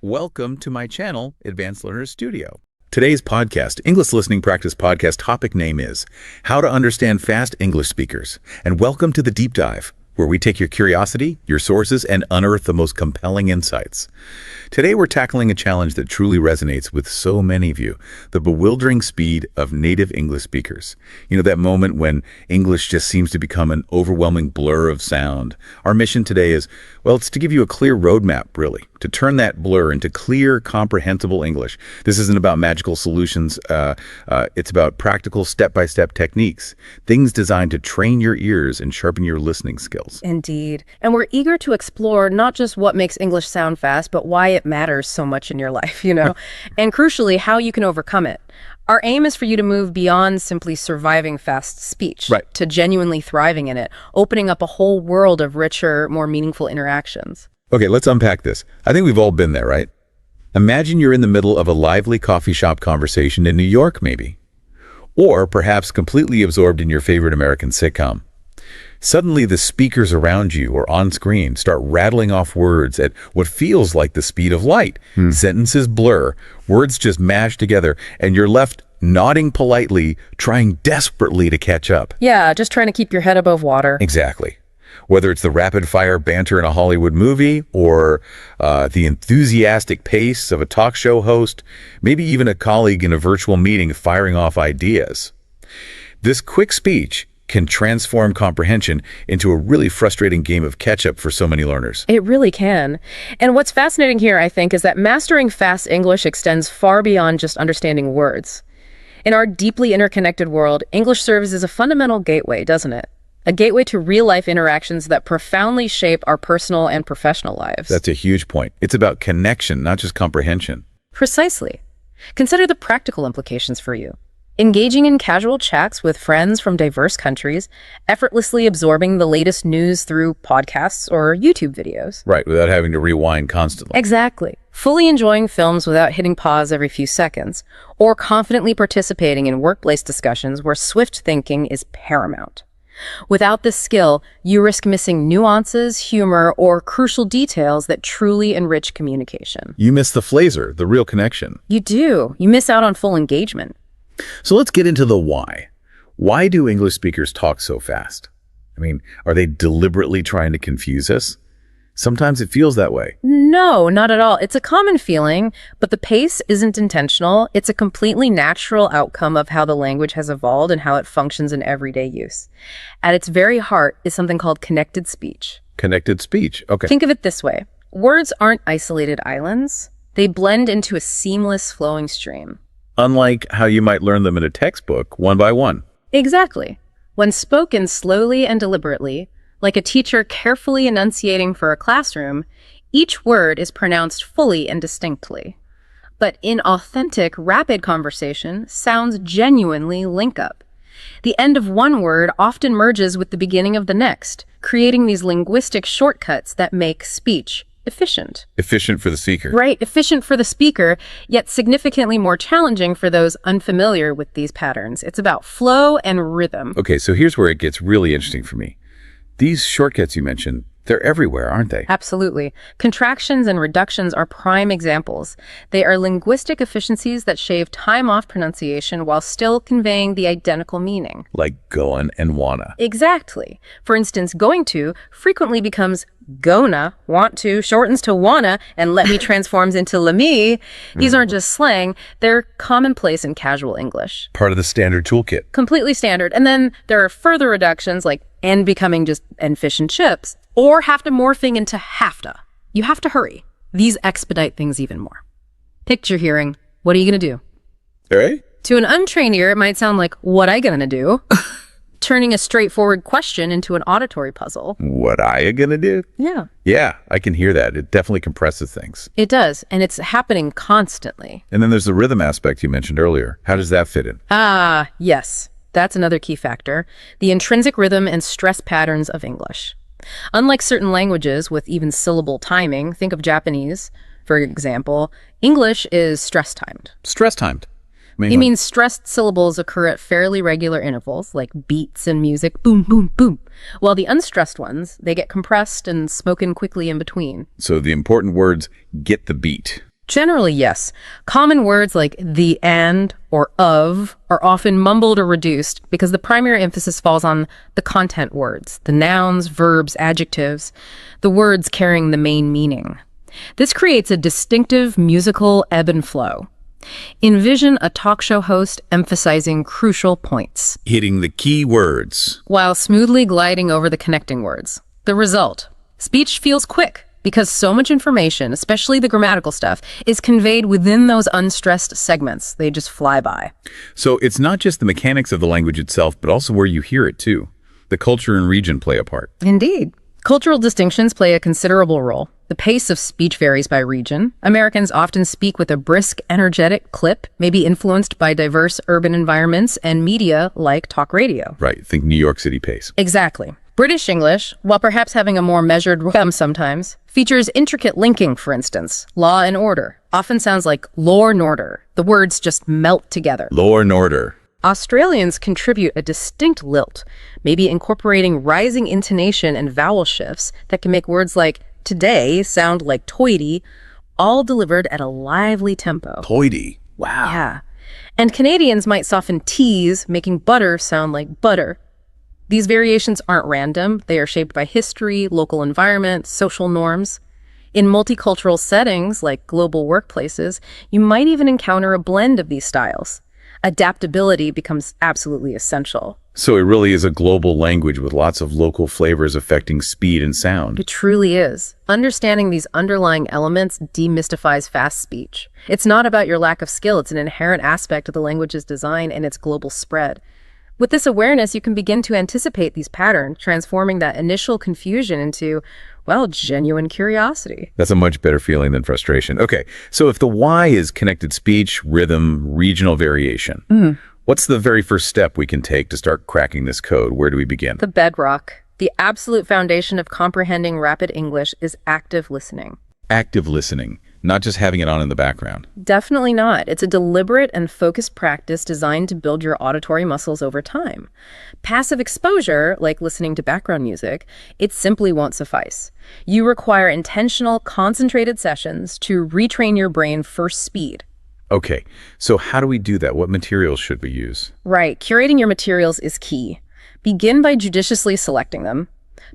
Welcome to my channel, Advanced Learners Studio. Today's podcast, English Listening Practice Podcast, topic name is How to Understand Fast English Speakers. And welcome to the Deep Dive, where we take your curiosity, your sources, and unearth the most compelling insights. Today, we're tackling a challenge that truly resonates with so many of you, the bewildering speed of native English speakers. You know, that moment when English just seems to become an overwhelming blur of sound. Our mission today is, well, it's to give you a clear roadmap, really, to turn that blur into clear, comprehensible English. This isn't about magical solutions. It's about practical step-by-step techniques, things designed to train your ears and sharpen your listening skills. Indeed. And we're eager to explore not just what makes English sound fast, but why it matters so much in your life, and crucially, how you can overcome it. Our aim is for you to move beyond simply surviving fast speech to genuinely thriving in it, opening up a whole world of richer, more meaningful interactions. Okay, let's unpack this. I think we've all been there, right? Imagine you're in the middle of a lively coffee shop conversation in New York, maybe. Or perhaps completely absorbed in your favorite American sitcom. Suddenly, the speakers around you or on screen start rattling off words at what feels like the speed of light. Sentences blur, words just mash together, and you're left nodding politely, trying desperately to catch up. Yeah, just trying to keep your head above water. Exactly. Whether it's the rapid-fire banter in a Hollywood movie or the enthusiastic pace of a talk show host, maybe even a colleague in a virtual meeting firing off ideas. This quick speech can transform comprehension into a really frustrating game of catch-up for so many learners. It really can. And what's fascinating here, I think, is that mastering fast English extends far beyond just understanding words. In our deeply interconnected world, English serves as a fundamental gateway, doesn't it? A gateway to real-life interactions that profoundly shape our personal and professional lives. That's a huge point. It's about connection, not just comprehension. Precisely. Consider the practical implications for you. Engaging in casual chats with friends from diverse countries, effortlessly absorbing the latest news through podcasts or YouTube videos. Right, without having to rewind constantly. Exactly. Fully enjoying films without hitting pause every few seconds, or confidently participating in workplace discussions where swift thinking is paramount. Without this skill, you risk missing nuances, humor, or crucial details that truly enrich communication. You miss the flavor, the real connection. You do. You miss out on full engagement. So let's get into the why. Why do English speakers talk so fast? I mean, are they deliberately trying to confuse us? Sometimes it feels that way. No, not at all. It's a common feeling, but the pace isn't intentional. It's a completely natural outcome of how the language has evolved and how it functions in everyday use. At its very heart is something called connected speech. Connected speech, okay. Think of it this way. Words aren't isolated islands. They blend into a seamless flowing stream. Unlike how you might learn them in a textbook, one by one. Exactly. When spoken slowly and deliberately, like a teacher carefully enunciating for a classroom, each word is pronounced fully and distinctly. But in authentic, rapid conversation, sounds genuinely link up. The end of one word often merges with the beginning of the next, creating these linguistic shortcuts that make speech efficient. Efficient for the speaker. Right, efficient for the speaker, yet significantly more challenging for those unfamiliar with these patterns. It's about flow and rhythm. Okay, so here's where it gets really interesting for me. These shortcuts you mentioned, they're everywhere, aren't they? Absolutely. Contractions and reductions are prime examples. They are linguistic efficiencies that shave time off pronunciation while still conveying the identical meaning. Like going and wanna. Exactly. For instance, going to frequently becomes gonna, want to, shortens to wanna, and let me transforms into let me. These aren't just slang, they're commonplace in casual English. Part of the standard toolkit. Completely standard. And then there are further reductions like and becoming just and fish and chips, or have to morphing into have to. You have to hurry. These expedite things even more. Picture hearing, what are you gonna do? All right. To an untrained ear, it might sound like, what I gonna do? Turning a straightforward question into an auditory puzzle. What I gonna do? Yeah. Yeah, I can hear that. It definitely compresses things. It does, and it's happening constantly. And then there's the rhythm aspect you mentioned earlier. How does that fit in? Ah, yes. That's another key factor. The intrinsic rhythm and stress patterns of English. Unlike certain languages with even syllable timing, think of Japanese, for example, English is stress-timed. Stress-timed? It means stressed syllables occur at fairly regular intervals, like beats in music, boom, boom, boom. While the unstressed ones, they get compressed and spoken quickly in between. So the important words get the beat. Generally, yes. Common words like the and or of are often mumbled or reduced because the primary emphasis falls on the content words, the nouns, verbs, adjectives, the words carrying the main meaning. This creates a distinctive musical ebb and flow. Envision a talk show host emphasizing crucial points, Hitting the key words. while smoothly gliding over the connecting words. The result: speech feels quick because so much information, especially the grammatical stuff, is conveyed within those unstressed segments. They just fly by. So it's not just the mechanics of the language itself, but also where you hear it too. The culture and region play a part. Indeed. Cultural distinctions play a considerable role. The pace of speech varies by region. Americans often speak with a brisk, energetic clip, maybe influenced by diverse urban environments and media like talk radio. Right, think New York City pace. Exactly. British English, while perhaps having a more measured rhythm sometimes, features intricate linking, for instance. Law and order often sounds like law and order. The words just melt together. Law and order. Australians contribute a distinct lilt, maybe incorporating rising intonation and vowel shifts that can make words like today sound like toity, all delivered at a lively tempo. Toity. Wow. Yeah. And Canadians might soften T's, making butter sound like butter. These variations aren't random. They are shaped by history, local environment, social norms. In multicultural settings, like global workplaces, you might even encounter a blend of these styles. Adaptability becomes absolutely essential. So it really is a global language with lots of local flavors affecting speed and sound. It truly is. Understanding these underlying elements demystifies fast speech. It's not about your lack of skill. It's an inherent aspect of the language's design and its global spread. With this awareness, you can begin to anticipate these patterns, transforming that initial confusion into, well, genuine curiosity. That's a much better feeling than frustration. Okay, so if the why is connected speech, rhythm, regional variation, what's the very first step we can take to start cracking this code? Where do we begin? The bedrock, the absolute foundation of comprehending rapid English is active listening. Active listening, not just having it on in the background. Definitely not. It's a deliberate and focused practice designed to build your auditory muscles over time. Passive exposure, like listening to background music, it simply won't suffice. You require intentional, concentrated sessions to retrain your brain for speed. Okay, so how do we do that? What materials should we use? Right. Curating your materials is key. Begin by judiciously selecting them.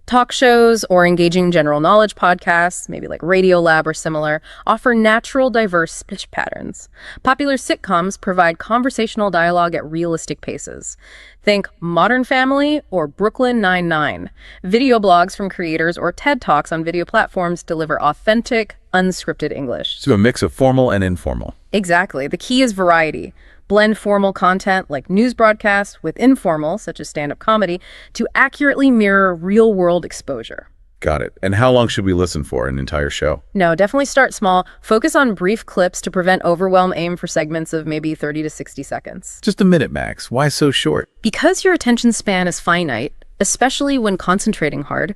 Talk shows or engaging general knowledge podcasts, maybe like Radiolab or similar, offer natural, diverse speech patterns. Popular sitcoms provide conversational dialogue at realistic paces. Think Modern Family or Brooklyn Nine-Nine. Video blogs from creators or TED Talks on video platforms deliver authentic, unscripted English. So a mix of formal and informal. Exactly. The key is variety. Blend formal content like news broadcasts with informal, such as stand-up comedy, to accurately mirror real-world exposure. Got it. And how long should we listen for? An entire show? No, definitely start small. Focus on brief clips to prevent overwhelm. Aim for segments of maybe 30 to 60 seconds. Just a minute max. Why so short? Because your attention span is finite, especially when concentrating hard,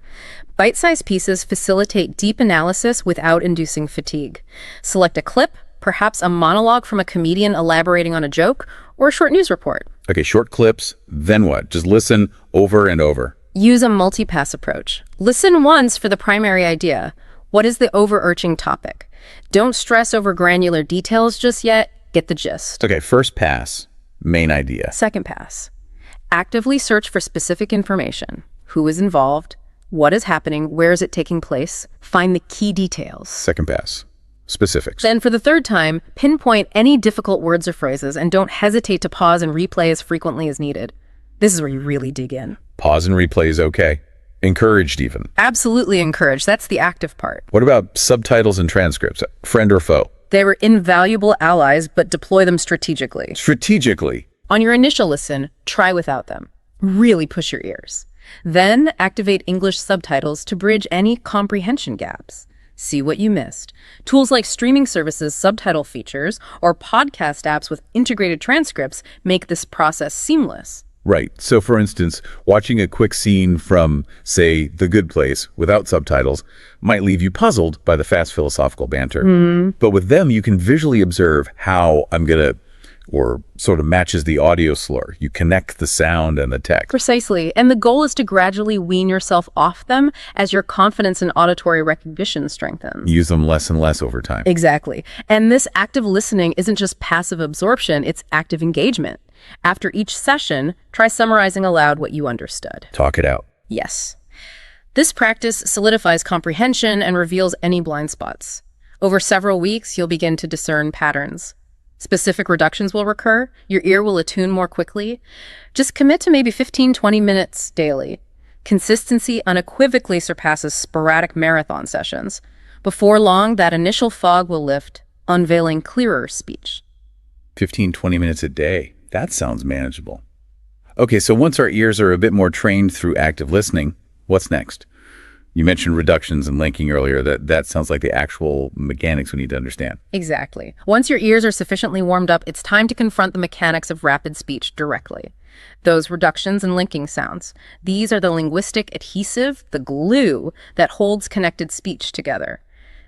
bite-sized pieces facilitate deep analysis without inducing fatigue. Select a clip, perhaps a monologue from a comedian elaborating on a joke, or a short news report. Okay, short clips, then what? Just listen over and over. Use a multi-pass approach. Listen once for the primary idea. What is the overarching topic? Don't stress over granular details just yet. Get the gist. Okay, first pass, main idea. Second pass. Actively search for specific information. Who is involved? What is happening? Where is it taking place? Find the key details. Second pass, specifics. Then for the third time, pinpoint any difficult words or phrases and don't hesitate to pause and replay as frequently as needed. This is where you really dig in. Pause and replay is okay. Encouraged even. Absolutely encouraged. That's the active part. What about subtitles and transcripts? Friend or foe? They were invaluable allies, but deploy them strategically. Strategically. On your initial listen, try without them. Really push your ears. Then activate English subtitles to bridge any comprehension gaps. See what you missed. Tools like streaming services, subtitle features, or podcast apps with integrated transcripts make this process seamless. Right. So for instance, watching a quick scene from, say, The Good Place without subtitles might leave you puzzled by the fast philosophical banter. But with them, you can visually observe how I'm going to or sort of matches the audio slur. You connect the sound and the text. Precisely. And the goal is to gradually wean yourself off them as your confidence in auditory recognition strengthens. Use them less and less over time. Exactly. And this active listening isn't just passive absorption, it's active engagement. After each session, try summarizing aloud what you understood. Talk it out. Yes. This practice solidifies comprehension and reveals any blind spots. Over several weeks, you'll begin to discern patterns. Specific reductions will recur. Your ear will attune more quickly. Just commit to maybe 15-20 minutes daily. Consistency unequivocally surpasses sporadic marathon sessions. Before long, that initial fog will lift, unveiling clearer speech. 15-20 minutes a day. That sounds manageable. Okay, so once our ears are a bit more trained through active listening, what's next? You mentioned reductions and linking earlier. That sounds like the actual mechanics we need to understand. Exactly. Once your ears are sufficiently warmed up, it's time to confront the mechanics of rapid speech directly. Those reductions and linking sounds. These are the linguistic adhesive, the glue that holds connected speech together.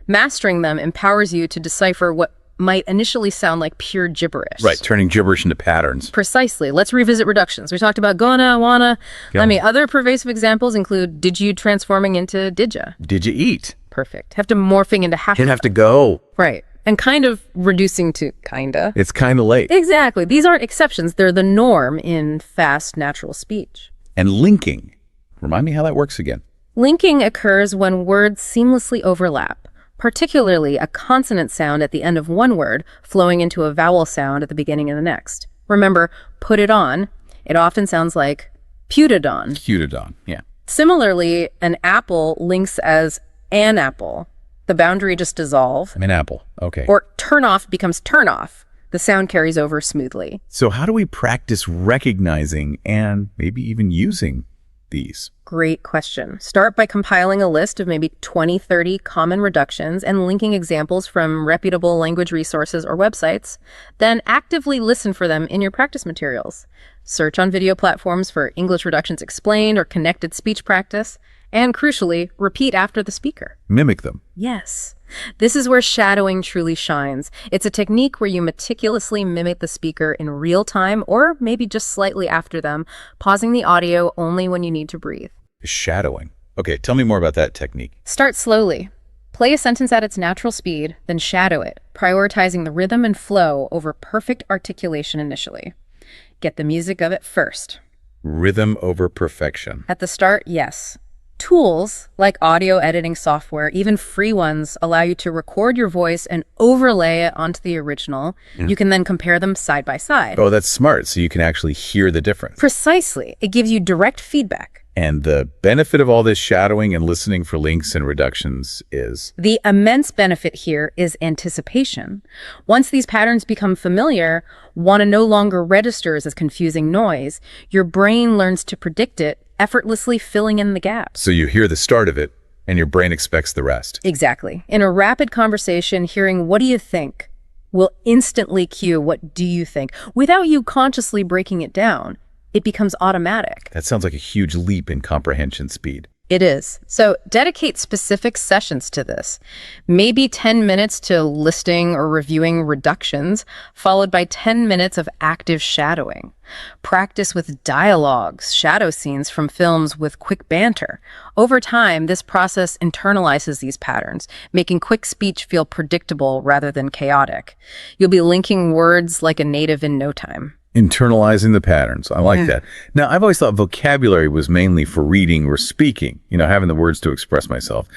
Mastering them empowers you to decipher what might initially sound like pure gibberish. Right, turning gibberish into patterns. Precisely. Let's revisit reductions. We talked about gonna, wanna. Other pervasive examples include did you transforming into did ya. Did you eat? Perfect. Have to morphing into have to. Didn't have to go. Right. And kind of reducing to kinda. It's kind of late. Exactly. These aren't exceptions. They're the norm in fast, natural speech. And linking. Remind me how that works again. Linking occurs when words seamlessly overlap, particularly a consonant sound at the end of one word flowing into a vowel sound at the beginning of the next. Remember, put it on. It often sounds like putidon. Putidon, yeah. Similarly, an apple links as an apple. The boundary just dissolve. An apple, okay. Or turn off becomes turn off. The sound carries over smoothly. So how do we practice recognizing and maybe even using these? Great question. Start by compiling a list of maybe 20, 30 common reductions and linking examples from reputable language resources or websites. Then actively listen for them in your practice materials. Search on video platforms for English reductions explained or connected speech practice. And crucially, repeat after the speaker. Mimic them. Yes. This is where shadowing truly shines. It's a technique where you meticulously mimic the speaker in real time or maybe just slightly after them, pausing the audio only when you need to breathe. Shadowing. Okay, tell me more about that technique. Start slowly. Play a sentence at its natural speed, then shadow it, prioritizing the rhythm and flow over perfect articulation initially. Get the music of it first. Rhythm over perfection. At the start, yes. Tools like audio editing software, even free ones, allow you to record your voice and overlay it onto the original. You can then compare them side by side. Oh, that's smart. So you can actually hear the difference. Precisely. It gives you direct feedback. And the benefit of all this shadowing and listening for links and reductions is? The immense benefit here is anticipation. Once these patterns become familiar, wanna no longer registers as confusing noise. Your brain learns to predict it, effortlessly filling in the gaps. So you hear the start of it, and your brain expects the rest. Exactly. In a rapid conversation, hearing "what do you think?" will instantly cue "what do you think?" without you consciously breaking it down. It becomes automatic. That sounds like a huge leap in comprehension speed. It is. So dedicate specific sessions to this. Maybe 10 minutes to listing or reviewing reductions, followed by 10 minutes of active shadowing. Practice with dialogues, shadow scenes from films with quick banter. Over time, this process internalizes these patterns, making quick speech feel predictable rather than chaotic. You'll be linking words like a native in no time. Internalizing the patterns. I like that. Now, I've always thought vocabulary was mainly for reading or speaking, having the words to express myself.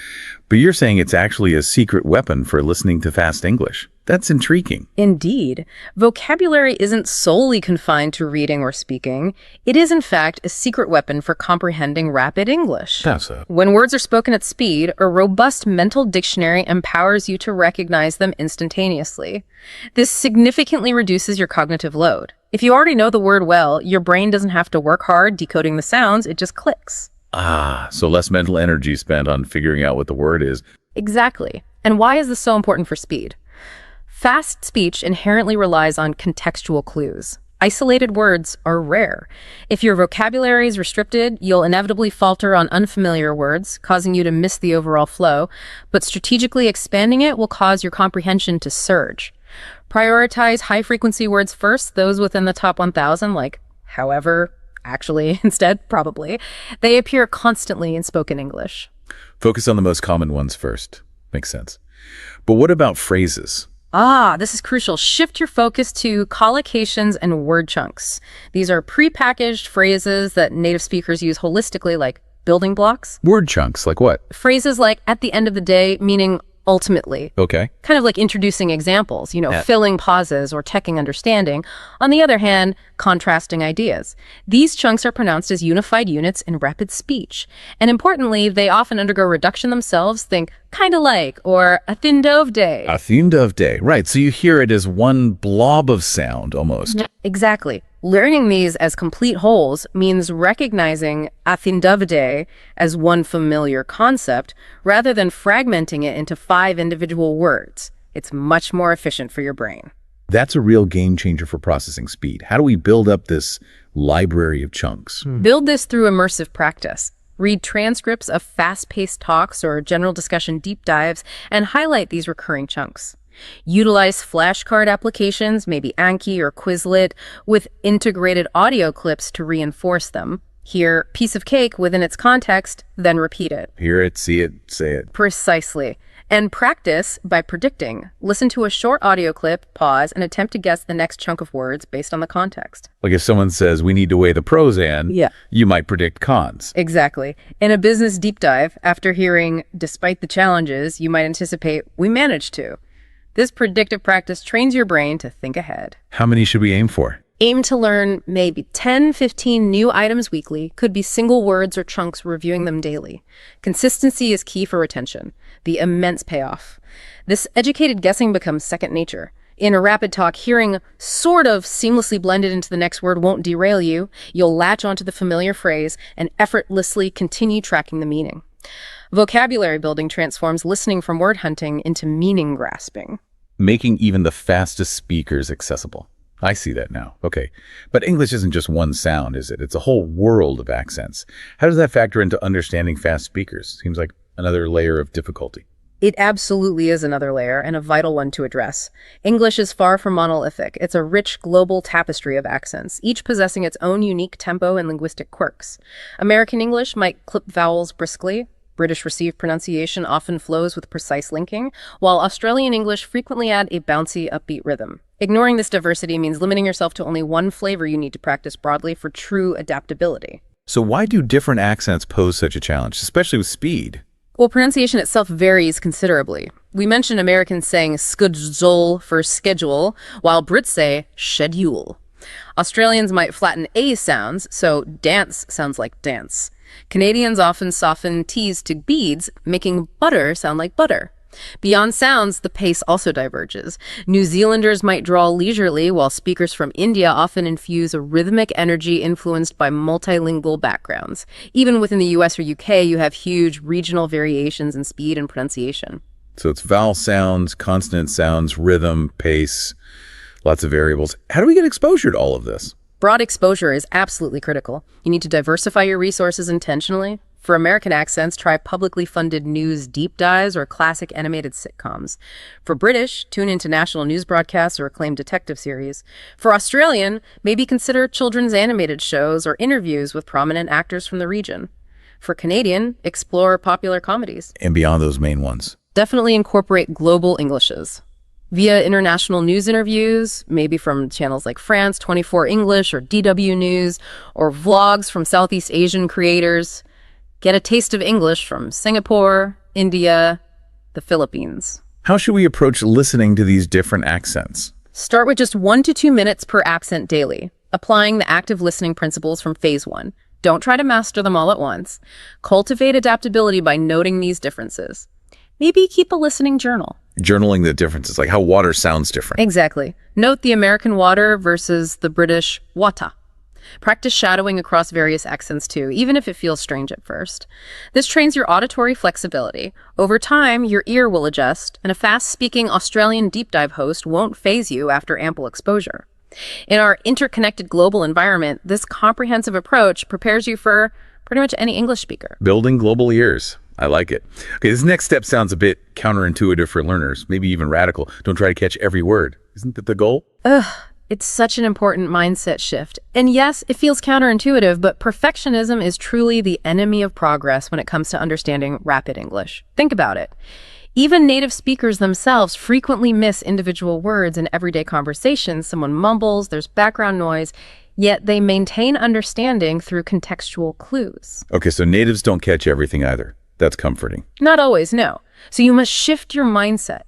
But you're saying it's actually a secret weapon for listening to fast English. That's intriguing. Indeed. Vocabulary isn't solely confined to reading or speaking. It is, in fact, a secret weapon for comprehending rapid English. When words are spoken at speed, a robust mental dictionary empowers you to recognize them instantaneously. This significantly reduces your cognitive load. If you already know the word well, your brain doesn't have to work hard decoding the sounds, it just clicks. So less mental energy spent on figuring out what the word is. Exactly. And why is this so important for speed? Fast speech inherently relies on contextual clues. Isolated words are rare. If your vocabulary is restricted, you'll inevitably falter on unfamiliar words, causing you to miss the overall flow, but strategically expanding it will cause your comprehension to surge. Prioritize high-frequency words first, those within the top 1,000, like however, actually, instead, probably. They appear constantly in spoken English. Focus on the most common ones first. Makes sense. But what about phrases? This is crucial. Shift your focus to collocations and word chunks. These are prepackaged phrases that native speakers use holistically, like building blocks. Word chunks, like what? Phrases like at the end of the day, meaning ultimately. Okay. Kind of like introducing examples, filling pauses or checking understanding. On the other hand, contrasting ideas. These chunks are pronounced as unified units in rapid speech. And importantly, they often undergo reduction themselves. Think kind of like, or a thin dove day. A thin dove day. Right. So you hear it as one blob of sound almost. Exactly. Learning these as complete wholes means recognizing a thin dove day as one familiar concept rather than fragmenting it into 5 individual words. It's much more efficient for your brain. That's a real game changer for processing speed. How do we build up this library of chunks? Build this through immersive practice. Read transcripts of fast-paced talks or general discussion deep dives and highlight these recurring chunks. Utilize flashcard applications, maybe Anki or Quizlet, with integrated audio clips to reinforce them. Hear piece of cake within its context, then repeat it. Hear it, see it, say it. Precisely. And practice by predicting. Listen to a short audio clip, pause, and attempt to guess the next chunk of words based on the context. Like if someone says, we need to weigh the pros and, you might predict cons. Exactly. In a business deep dive, after hearing, despite the challenges, you might anticipate, we managed to. This predictive practice trains your brain to think ahead. How many should we aim for? Aim to learn maybe 10, 15 new items weekly, could be single words or chunks, reviewing them daily. Consistency is key for retention, the immense payoff. This educated guessing becomes second nature. In a rapid talk, hearing sort of seamlessly blended into the next word won't derail you. You'll latch onto the familiar phrase and effortlessly continue tracking the meaning. Vocabulary building transforms listening from word hunting into meaning grasping. Making even the fastest speakers accessible. I see that now. Okay. But English isn't just one sound, is it? It's a whole world of accents. How does that factor into understanding fast speakers? Seems like another layer of difficulty. It absolutely is another layer, and a vital one to address. English is far from monolithic. It's a rich global tapestry of accents, each possessing its own unique tempo and linguistic quirks. American English might clip vowels briskly. British received pronunciation often flows with precise linking, while Australian English frequently add a bouncy, upbeat rhythm. Ignoring this diversity means limiting yourself to only one flavor you need to practice broadly for true adaptability. So why do different accents pose such a challenge, especially with speed? Well, pronunciation itself varies considerably. We mentioned Americans saying schedule for schedule, while Brits say schedule. Australians might flatten A sounds, so dance sounds like dance. Canadians often soften T's to beads, making butter sound like butter. Beyond sounds, the pace also diverges. New Zealanders might draw leisurely, while speakers from India often infuse a rhythmic energy influenced by multilingual backgrounds. Even within the US or UK, you have huge regional variations in speed and pronunciation. So it's vowel sounds, consonant sounds, rhythm, pace, lots of variables. How do we get exposure to all of this? Broad exposure is absolutely critical. You need to diversify your resources intentionally. For American accents, try publicly funded news deep dives or classic animated sitcoms. For British, tune into national news broadcasts or acclaimed detective series. For Australian, maybe consider children's animated shows or interviews with prominent actors from the region. For Canadian, explore popular comedies. And beyond those main ones. Definitely incorporate global Englishes. Via international news interviews, maybe from channels like France 24 English or DW News, or vlogs from Southeast Asian creators. Get a taste of English from Singapore, India, the Philippines. How should we approach listening to these different accents? Start with just 1 to 2 minutes per accent daily, applying the active listening principles from phase 1. Don't try to master them all at once. Cultivate adaptability by noting these differences. Maybe keep a listening journal. Journaling the differences, like how water sounds different. Exactly. Note the American water versus the British wata. Practice shadowing across various accents too, even if it feels strange at first. This trains your auditory flexibility. Over time, your ear will adjust, and a fast-speaking Australian deep dive host won't faze you after ample exposure. In our interconnected global environment, this comprehensive approach prepares you for pretty much any English speaker. Building global ears. I like it. Okay, this next step sounds a bit counterintuitive for learners, maybe even radical. Don't try to catch every word. Isn't that the goal? It's such an important mindset shift. And yes, it feels counterintuitive, but perfectionism is truly the enemy of progress when it comes to understanding rapid English. Think about it. Even native speakers themselves frequently miss individual words in everyday conversations. Someone mumbles, there's background noise, yet they maintain understanding through contextual clues. Okay, so natives don't catch everything either. That's comforting. Not always, no. So you must shift your mindset.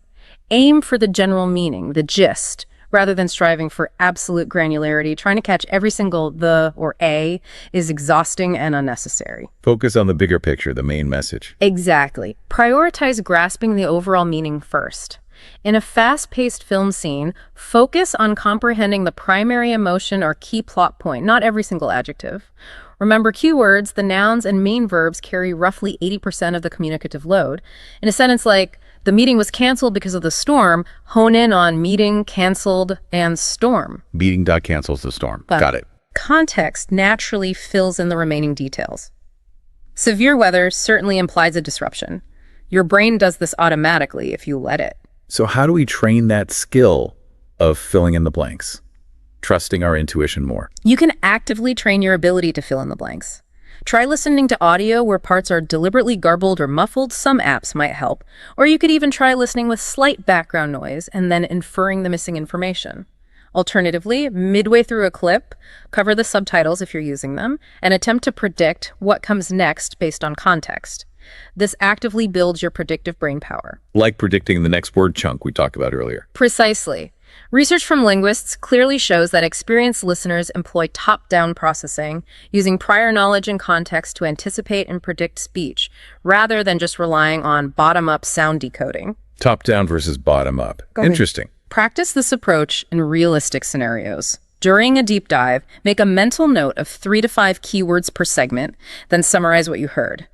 Aim for the general meaning, the gist, rather than striving for absolute granularity. Trying to catch every single the or a is exhausting and unnecessary. Focus on the bigger picture, the main message. Exactly. Prioritize grasping the overall meaning first. In a fast-paced film scene, focus on comprehending the primary emotion or key plot point, not every single adjective. Remember, keywords, the nouns and main verbs carry roughly 80% of the communicative load. In a sentence like, the meeting was canceled because of the storm, hone in on meeting, canceled, and storm. Meeting cancels the storm. But Got it. context naturally fills in the remaining details. Severe weather certainly implies a disruption. Your brain does this automatically if you let it. So how do we train that skill of filling in the blanks? Trusting our intuition more. You can actively train your ability to fill in the blanks. Try listening to audio where parts are deliberately garbled or muffled. Some apps might help. Or you could even try listening with slight background noise and then inferring the missing information. Alternatively, midway through a clip, cover the subtitles if you're using them, and attempt to predict what comes next based on context. This actively builds your predictive brain power. Like predicting the next word chunk we talked about earlier. Precisely. Research from linguists clearly shows that experienced listeners employ top-down processing, using prior knowledge and context to anticipate and predict speech, rather than just relying on bottom-up sound decoding. Top-down versus bottom-up. Interesting. Practice this approach in realistic scenarios. During a deep dive, make a mental note of 3 to 5 keywords per segment, then summarize what you heard.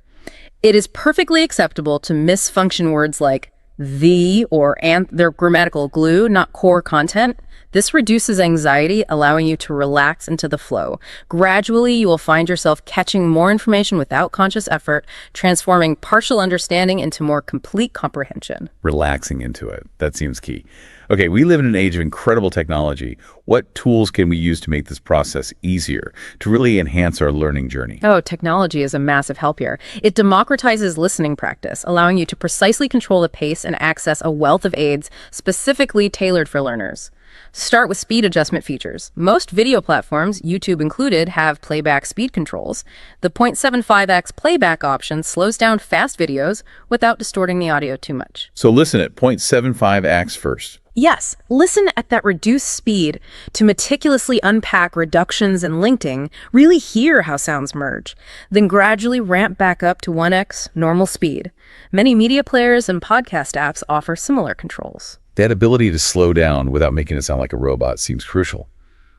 It is perfectly acceptable to misfunction words like the or and their grammatical glue, not core content. This reduces anxiety, allowing you to relax into the flow. Gradually, you will find yourself catching more information without conscious effort, transforming partial understanding into more complete comprehension. Relaxing into it. That seems key. Okay, we live in an age of incredible technology. What tools can we use to make this process easier, to really enhance our learning journey? Oh, technology is a massive help here. It democratizes listening practice, allowing you to precisely control the pace and access a wealth of aids specifically tailored for learners. Start with speed adjustment features. Most video platforms, YouTube included, have playback speed controls. The 0.75x playback option slows down fast videos without distorting the audio too much. So listen at 0.75x first. Yes, listen at that reduced speed to meticulously unpack reductions and linking, really hear how sounds merge, then gradually ramp back up to 1x normal speed. Many media players and podcast apps offer similar controls. That ability to slow down without making it sound like a robot seems crucial.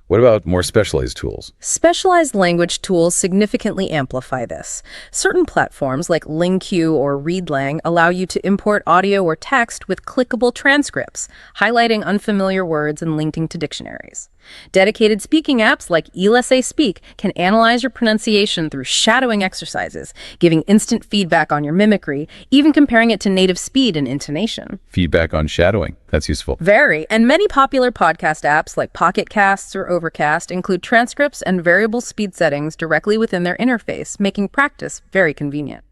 What about more specialized tools? Specialized language tools significantly amplify this. Certain platforms like LingQ or ReadLang allow you to import audio or text with clickable transcripts, highlighting unfamiliar words and linking to dictionaries. Dedicated speaking apps like IELTS Speak can analyze your pronunciation through shadowing exercises, giving instant feedback on your mimicry, even comparing it to native speed and intonation. Feedback on shadowing. That's useful. Very. And many popular podcast apps like Pocket Casts or Overcast include transcripts and variable speed settings directly within their interface, making practice very convenient.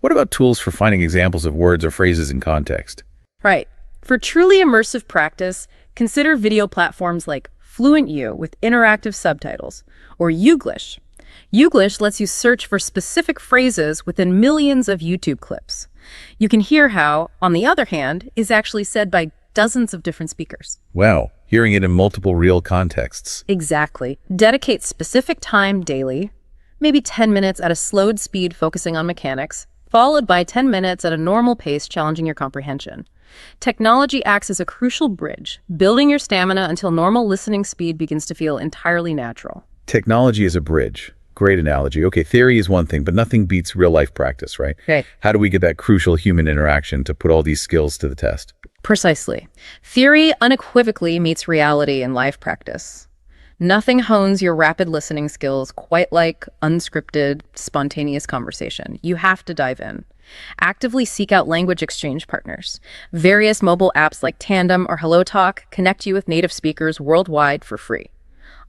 What about tools for finding examples of words or phrases in context? Right. For truly immersive practice, consider video platforms like FluentU with interactive subtitles, or Youglish. Youglish lets you search for specific phrases within millions of YouTube clips. You can hear how, on the other hand, is actually said by dozens of different speakers. Wow, hearing it in multiple real contexts. Exactly. Dedicate specific time daily, maybe 10 minutes at a slowed speed focusing on mechanics, followed by 10 minutes at a normal pace challenging your comprehension. Technology acts as a crucial bridge, building your stamina until normal listening speed begins to feel entirely natural. Technology is a bridge. Great analogy. Okay, theory is one thing, but nothing beats real-life practice, right? Right. How do we get that crucial human interaction to put all these skills to the test? Precisely. Theory unequivocally meets reality in life practice. Nothing hones your rapid listening skills quite like unscripted, spontaneous conversation. You have to dive in. Actively seek out language exchange partners. Various mobile apps like Tandem or HelloTalk connect you with native speakers worldwide for free.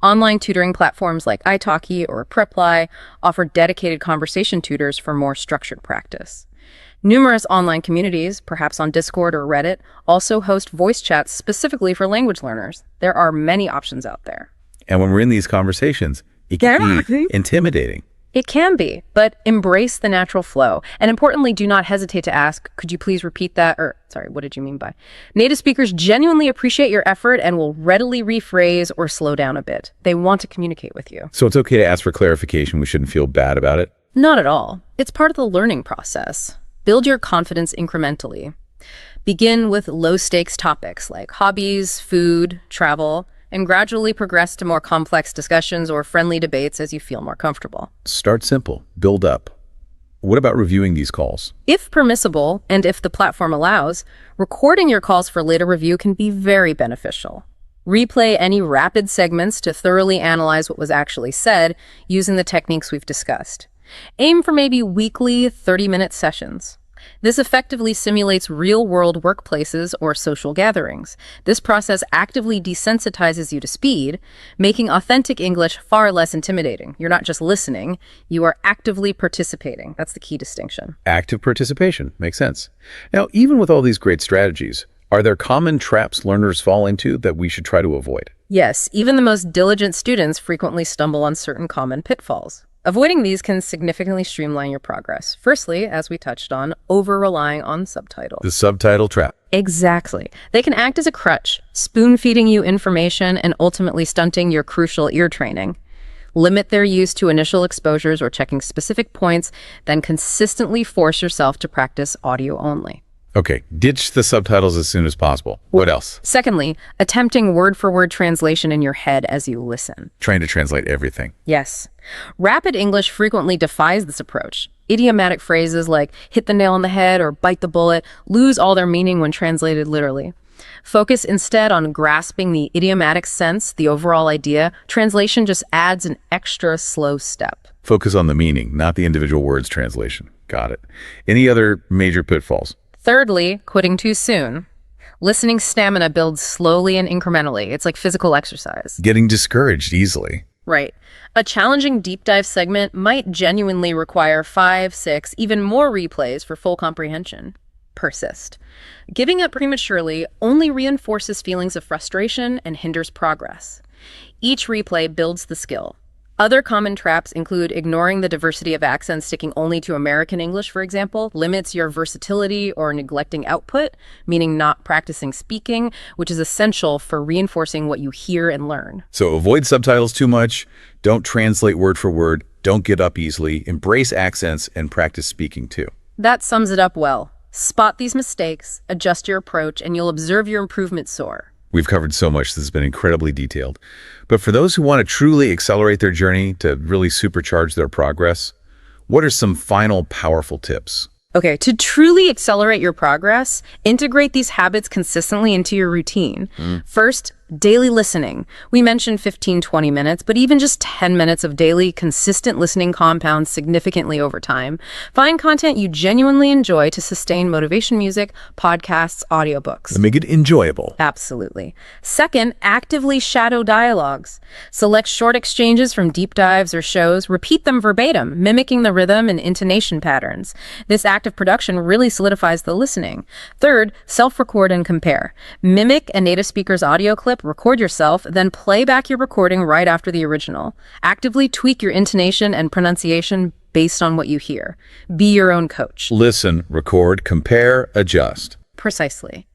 Online tutoring platforms like italki or Preply offer dedicated conversation tutors for more structured practice. Numerous online communities, perhaps on Discord or Reddit, also host voice chats specifically for language learners. There are many options out there. And when we're in these conversations, it can be intimidating. It can be, but embrace the natural flow. And importantly, do not hesitate to ask, could you please repeat that? Or, sorry, what did you mean by? Native speakers genuinely appreciate your effort and will readily rephrase or slow down a bit. They want to communicate with you. So it's okay to ask for clarification. We shouldn't feel bad about it. Not at all. It's part of the learning process. Build your confidence incrementally. Begin with low-stakes topics like hobbies, food, travel, and gradually progress to more complex discussions or friendly debates as you feel more comfortable. Start simple. Build up. What about reviewing these calls? If permissible, and if the platform allows, recording your calls for later review can be very beneficial. Replay any rapid segments to thoroughly analyze what was actually said using the techniques we've discussed. Aim for maybe weekly 30-minute sessions. This effectively simulates real-world workplaces or social gatherings. This process actively desensitizes you to speed, making authentic English far less intimidating. You're not just listening, you are actively participating. That's the key distinction. Active participation. Makes sense. Now, even with all these great strategies, are there common traps learners fall into that we should try to avoid? Yes, even the most diligent students frequently stumble on certain common pitfalls. Avoiding these can significantly streamline your progress. Firstly, as we touched on, over-relying on subtitles. The subtitle trap. Exactly. They can act as a crutch, spoon-feeding you information and ultimately stunting your crucial ear training. Limit their use to initial exposures or checking specific points, then consistently force yourself to practice audio only. Okay, ditch the subtitles as soon as possible. What else? Secondly, attempting word-for-word translation in your head as you listen. Trying to translate everything. Yes. Rapid English frequently defies this approach. Idiomatic phrases like hit the nail on the head or bite the bullet lose all their meaning when translated literally. Focus instead on grasping the idiomatic sense, the overall idea. Translation just adds an extra slow step. Focus on the meaning, not the individual words translation. Got it. Any other major pitfalls? Thirdly, quitting too soon. Listening stamina builds slowly and incrementally. It's like physical exercise. Getting discouraged easily. Right. A challenging deep dive segment might genuinely require 5, 6, even more replays for full comprehension. Persist. Giving up prematurely only reinforces feelings of frustration and hinders progress. Each replay builds the skill. Other common traps include ignoring the diversity of accents, sticking only to American English, for example, limits your versatility, or neglecting output, meaning not practicing speaking, which is essential for reinforcing what you hear and learn. So avoid subtitles too much, don't translate word for word, don't get up easily, embrace accents, and practice speaking too. That sums it up well. Spot these mistakes, adjust your approach, and you'll observe your improvement soar. We've covered so much. This has been incredibly detailed. But for those who want to truly accelerate their journey to really supercharge their progress, what are some final powerful tips? Okay, to truly accelerate your progress, integrate these habits consistently into your routine. First, daily listening. We mentioned 15-20 minutes, but even just 10 minutes of daily, consistent listening compounds significantly over time. Find content you genuinely enjoy to sustain motivation music, podcasts, audiobooks. And make it enjoyable. Absolutely. Second, actively shadow dialogues. Select short exchanges from deep dives or shows, repeat them verbatim, mimicking the rhythm and intonation patterns. This active production really solidifies the listening. Third, self-record and compare. Mimic a native speaker's audio clip, record yourself, then play back your recording right after the original. Actively tweak your intonation and pronunciation based on what you hear. Be your own coach. Listen, record, compare, adjust. Precisely.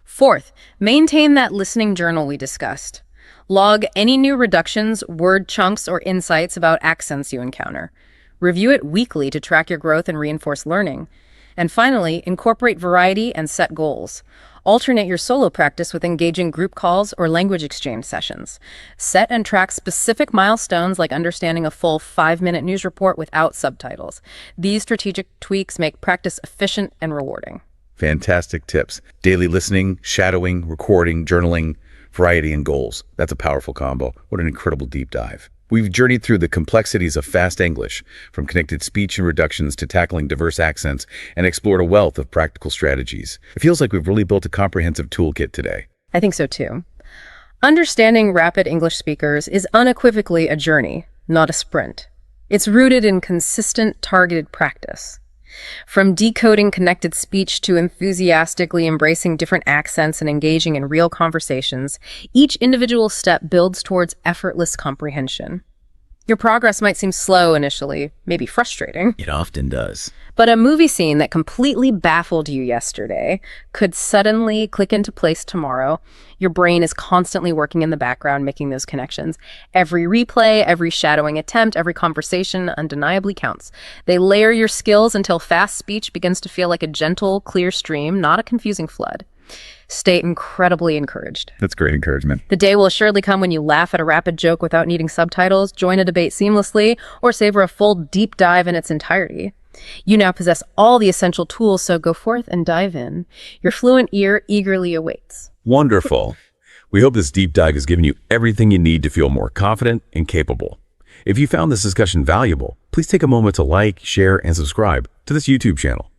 Fourth, maintain that listening journal we discussed. Log any new reductions, word chunks, or insights about accents you encounter. Review it weekly to track your growth and reinforce learning. And finally, incorporate variety and set goals. Alternate your solo practice with engaging group calls or language exchange sessions. Set and track specific milestones like understanding a full 5-minute news report without subtitles. These strategic tweaks make practice efficient and rewarding. Fantastic tips. Daily listening, shadowing, recording, journaling, variety, and goals. That's a powerful combo. What an incredible deep dive. We've journeyed through the complexities of fast English, from connected speech and reductions to tackling diverse accents, and explored a wealth of practical strategies. It feels like we've really built a comprehensive toolkit today. I think so too. Understanding rapid English speakers is unequivocally a journey, not a sprint. It's rooted in consistent, targeted practice. From decoding connected speech to enthusiastically embracing different accents and engaging in real conversations, each individual step builds towards effortless comprehension. Your progress might seem slow initially, maybe frustrating. It often does. But a movie scene that completely baffled you yesterday could suddenly click into place tomorrow. Your brain is constantly working in the background, making those connections. Every replay, every shadowing attempt, every conversation undeniably counts. They layer your skills until fast speech begins to feel like a gentle, clear stream, not a confusing flood. Stay incredibly encouraged. That's great encouragement. The day will surely come when you laugh at a rapid joke without needing subtitles, join a debate seamlessly, or savor a full deep dive in its entirety. You now possess all the essential tools, so go forth and dive in. Your fluent ear eagerly awaits. Wonderful. We hope this deep dive has given you everything you need to feel more confident and capable. If you found this discussion valuable, please take a moment to like, share, and subscribe to this YouTube channel.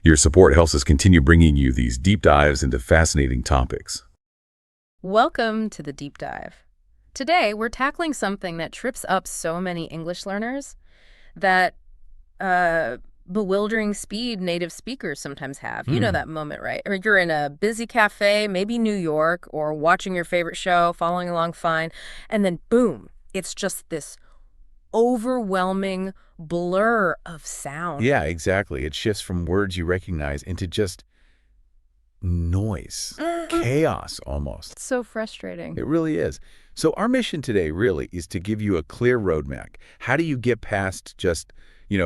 Your support helps us continue bringing you these deep dives into fascinating topics. Welcome to the deep dive. Today, we're tackling something that trips up so many English learners, that bewildering speed native speakers sometimes have. You know that moment, right? Or you're in a busy cafe, maybe New York, or watching your favorite show, following along fine, and then boom, it's just this overwhelming blur of sound. Yeah, exactly. It shifts from words you recognize into just noise, chaos almost. It's so frustrating. It really is. So our mission today really is to give you a clear roadmap. How do you get past just,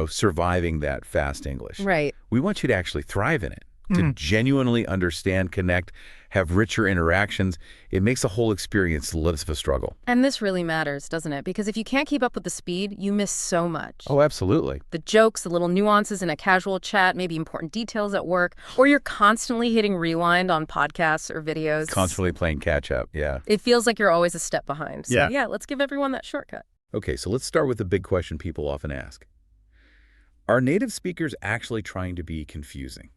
surviving that fast English? Right. We want you to actually thrive in it, to genuinely understand, connect, have richer interactions. It makes the whole experience less of a struggle. And this really matters, doesn't it? Because if you can't keep up with the speed, you miss so much. Oh, absolutely. The jokes, the little nuances in a casual chat, maybe important details at work, or you're constantly hitting rewind on podcasts or videos. Constantly playing catch up, yeah. It feels like you're always a step behind. So Yeah. let's give everyone that shortcut. Okay, so let's start with the big question people often ask. Are native speakers actually trying to be confusing?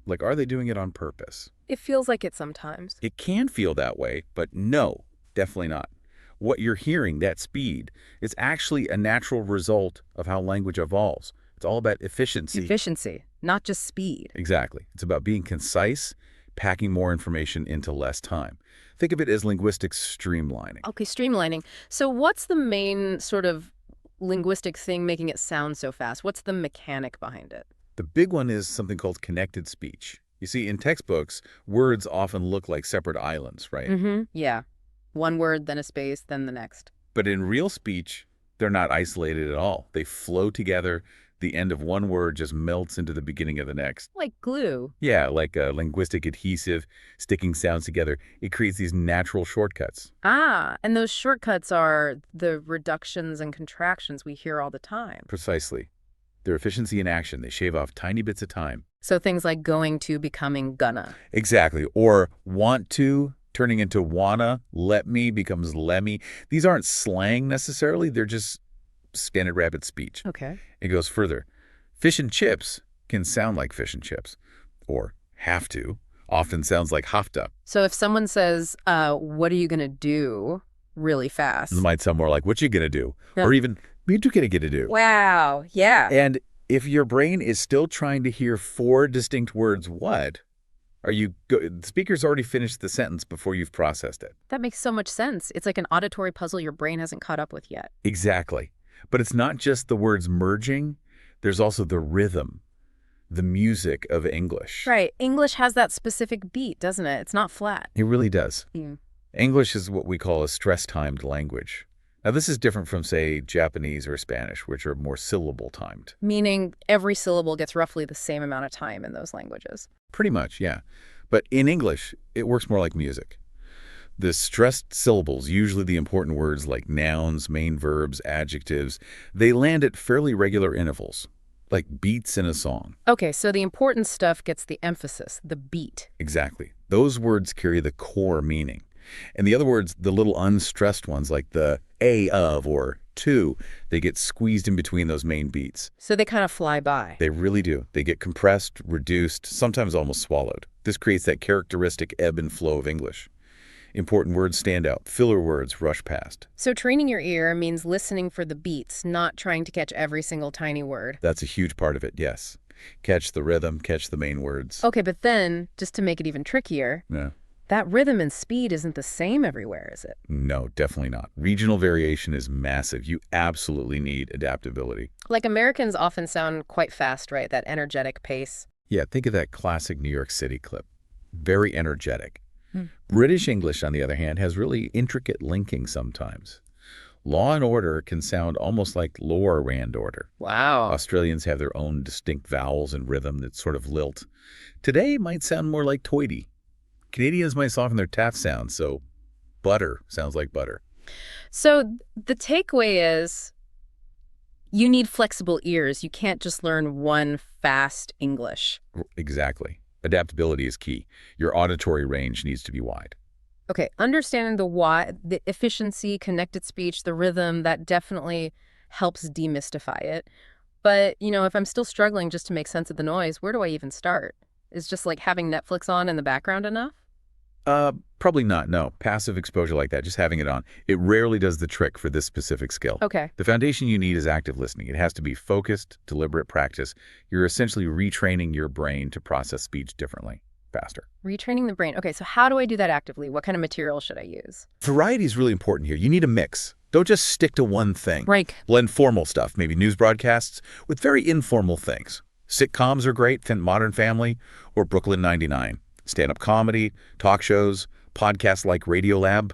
Like, are they doing it on purpose? It feels like it sometimes. It can feel that way, but no, definitely not. What you're hearing, that speed, is actually a natural result of how language evolves. It's all about efficiency. Efficiency, not just speed. Exactly. It's about being concise, packing more information into less time. Think of it as linguistic streamlining. Okay, streamlining. So what's the main sort of linguistic thing making it sound so fast? What's the mechanic behind it? The big one is something called connected speech. You see, in textbooks, words often look like separate islands, right? Mm-hmm. Yeah. One word, then a space, then the next. But in real speech, they're not isolated at all. They flow together. The end of one word just melts into the beginning of the next. Like glue. Yeah, like a linguistic adhesive, sticking sounds together. It creates these natural shortcuts. Ah, and those shortcuts are the reductions and contractions we hear all the time. Precisely. Their efficiency in action. They shave off tiny bits of time. So things like going to becoming gonna. Exactly. Or want to turning into wanna, let me becomes lemmy. These aren't slang necessarily. They're just standard rapid speech. Okay. It goes further. Fish and chips can sound like fish and chips. Or have to often sounds like hafta. So if someone says, what are you going to do really fast? It might sound more like, what you gonna do? Yeah. Or even, what you gonna get to do? Wow. Yeah. And if your brain is still trying to hear four distinct words, what? The speaker's already finished the sentence before you've processed it. That makes so much sense. It's like an auditory puzzle your brain hasn't caught up with yet. Exactly. But it's not just the words merging. There's also the rhythm, the music of English. Right. English has that specific beat, doesn't it? It's not flat. It really does. Mm. English is what we call a stress-timed language. Now, this is different from, say, Japanese or Spanish, which are more syllable-timed. Meaning every syllable gets roughly the same amount of time in those languages. Pretty much, yeah. But in English, it works more like music. The stressed syllables, usually the important words like nouns, main verbs, adjectives, they land at fairly regular intervals, like beats in a song. Okay, so the important stuff gets the emphasis, the beat. Exactly. Those words carry the core meaning. And the other words, the little unstressed ones like the a of or to, they get squeezed in between those main beats. So they kind of fly by. They really do. They get compressed, reduced, sometimes almost swallowed. This creates that characteristic ebb and flow of English. Important words stand out. Filler words rush past. So training your ear means listening for the beats, not trying to catch every single tiny word. That's a huge part of it, yes. Catch the rhythm, catch the main words. Okay, but then, just to make it even trickier, Yeah. that rhythm and speed isn't the same everywhere, is it? No, definitely not. Regional variation is massive. You absolutely need adaptability. Like Americans often sound quite fast, right? That energetic pace. Yeah, think of that classic New York City clip. Very energetic. British English, on the other hand, has really intricate linking sometimes. Law and order can sound almost like lower rand order. Wow. Australians have their own distinct vowels and rhythm that sort of lilt. Today might sound more like toity. Canadians might soften their taff sounds, so butter sounds like butter. So the takeaway is you need flexible ears. You can't just learn one fast English. Exactly. Adaptability is key. Your auditory range needs to be wide. Okay, understanding the why, the efficiency, connected speech, the rhythm, that definitely helps demystify it. But, if I'm still struggling just to make sense of the noise, where do I even start? Is just like having Netflix on in the background enough? Probably not, no. Passive exposure like that, just having it on, it rarely does the trick for this specific skill. Okay. The foundation you need is active listening. It has to be focused, deliberate practice. You're essentially retraining your brain to process speech differently, faster. Retraining the brain. Okay, so how do I do that actively? What kind of material should I use? Variety is really important here. You need a mix. Don't just stick to one thing. Right. Blend formal stuff, maybe news broadcasts, with very informal things. Sitcoms are great, think Modern Family or Brooklyn 99. Stand-up comedy, talk shows, podcasts like Radiolab,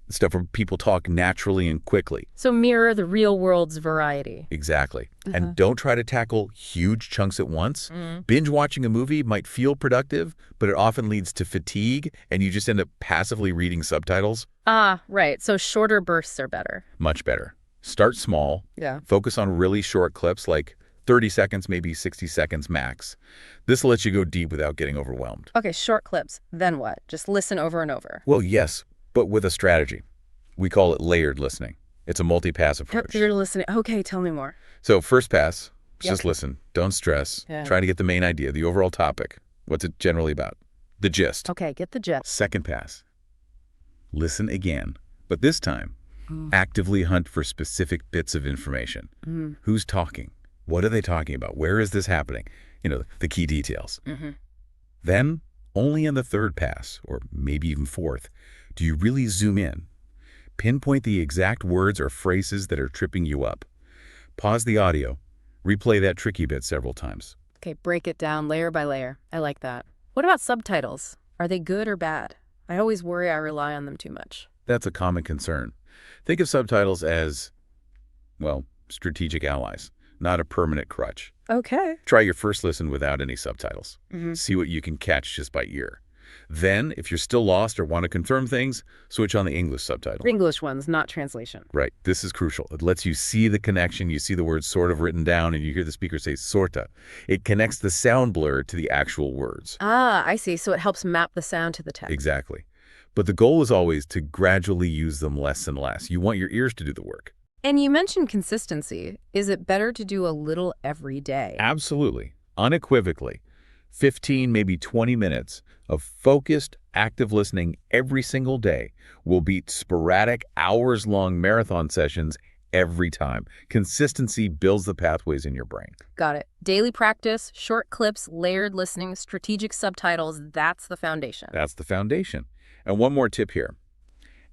stuff where people talk naturally and quickly. So mirror the real world's variety. Exactly. And don't try to tackle huge chunks at once. Binge watching a movie might feel productive, but it often leads to fatigue, and you just end up passively reading subtitles. Ah, right. So shorter bursts are better. Much better. Start small. Yeah. Focus on really short clips like 30 seconds, maybe 60 seconds max. This lets you go deep without getting overwhelmed. Okay, short clips. Then what? Just listen over and over. Well, yes, but with a strategy. We call it layered listening. It's a multi-pass approach. You're listening. Okay, tell me more. So first pass, Yep. just listen. Don't stress. Yeah. Try to get the main idea, the overall topic. What's it generally about? The gist. Okay, get the gist. Second pass, listen again. But this time, actively hunt for specific bits of information. Who's talking? What are they talking about? Where is this happening? The key details. Then, only in the third pass, or maybe even fourth, do you really zoom in. Pinpoint the exact words or phrases that are tripping you up. Pause the audio. Replay that tricky bit several times. Okay, break it down layer by layer. I like that. What about subtitles? Are they good or bad? I always worry I rely on them too much. That's a common concern. Think of subtitles as, well, strategic allies, not a permanent crutch. Okay. Try your first listen without any subtitles. See what you can catch just by ear. Then, if you're still lost or want to confirm things, switch on the English subtitle. English ones, not translation. Right. This is crucial. It lets you see the connection. You see the word sort of written down, and you hear the speaker say sorta. It connects the sound blur to the actual words. Ah, I see. So it helps map the sound to the text. Exactly. But the goal is always to gradually use them less and less. You want your ears to do the work. And you mentioned consistency. Is it better to do a little every day? Absolutely. Unequivocally. 15, maybe 20 minutes of focused, active listening every single day will beat sporadic, hours-long marathon sessions every time. Consistency builds the pathways in your brain. Got it. Daily practice, short clips, layered listening, strategic subtitles, that's the foundation. That's the foundation. And one more tip here.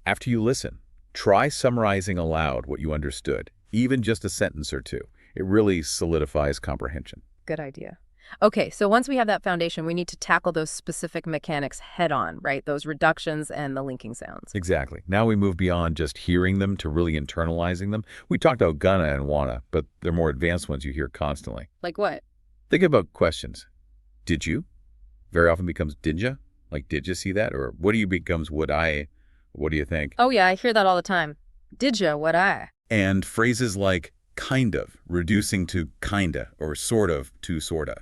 After you listen, try summarizing aloud what you understood, even just a sentence or two. It really solidifies comprehension. Good idea. Okay, so once we have that foundation, we need to tackle those specific mechanics head on, right? Those reductions and the linking sounds. Exactly. Now we move beyond just hearing them to really internalizing them. We talked about gonna and wanna, but they're more advanced ones you hear constantly. Like what? Think about questions. Did you? Very often becomes did ya? Like, did you see that? Or what do you becomes would I? What do you think? Oh yeah, I hear that all the time. Did ya? What I? And phrases like kind of, reducing to kinda, or sort of to sorta.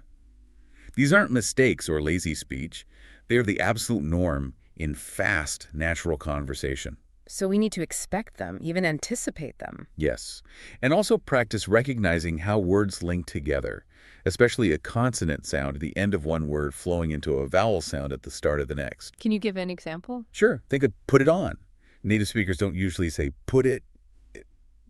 These aren't mistakes or lazy speech. They are the absolute norm in fast, natural conversation. So we need to expect them, even anticipate them. Yes. And also practice recognizing how words link together, especially a consonant sound at the end of one word flowing into a vowel sound at the start of the next. Can you give an example? Sure. Think of put it on. Native speakers don't usually say put it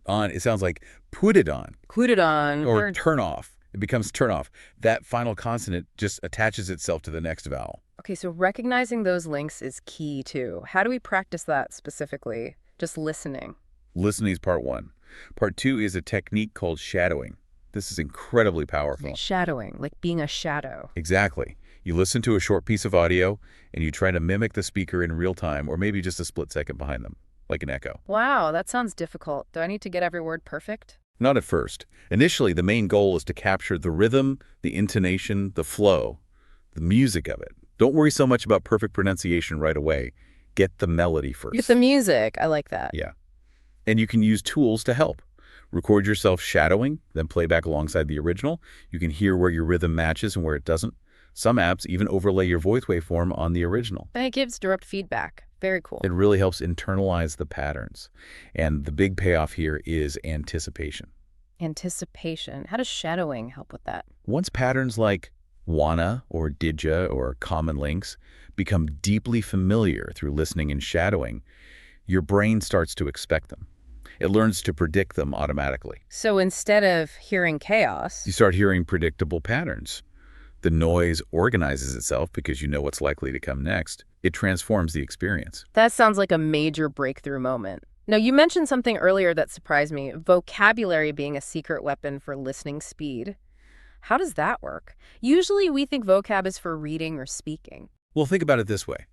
on. It sounds like put it on. Put it on. Or turn off. It becomes turn off. That final consonant just attaches itself to the next vowel. Okay, so recognizing those links is key too. How do we practice that specifically? Just listening. Listening is part one. Part two is a technique called shadowing. This is incredibly powerful. Shadowing, like being a shadow. Exactly. You listen to a short piece of audio and you try to mimic the speaker in real time or maybe just a split second behind them, like an echo. Wow, that sounds difficult. Do I need to get every word perfect? Not at first. Initially, the main goal is to capture the rhythm, the intonation, the flow, the music of it. Don't worry so much about perfect pronunciation right away. Get the melody first. Get the music. I like that. Yeah. And you can use tools to help. Record yourself shadowing, then play back alongside the original. You can hear where your rhythm matches and where it doesn't. Some apps even overlay your voice waveform on the original. And it gives direct feedback. Very cool. It really helps internalize the patterns. And the big payoff here is anticipation. Anticipation. How does shadowing help with that? Once patterns like wanna or didya or common links become deeply familiar through listening and shadowing, your brain starts to expect them. It learns to predict them automatically. So instead of hearing chaos, You start hearing predictable patterns. The noise organizes itself because you know what's likely to come next. It transforms the experience. that sounds like a major breakthrough moment. Now, you mentioned something earlier that surprised me, vocabulary being a secret weapon for listening speed. How does that work? Usually we think vocab is for reading or speaking. Well, think about it this way.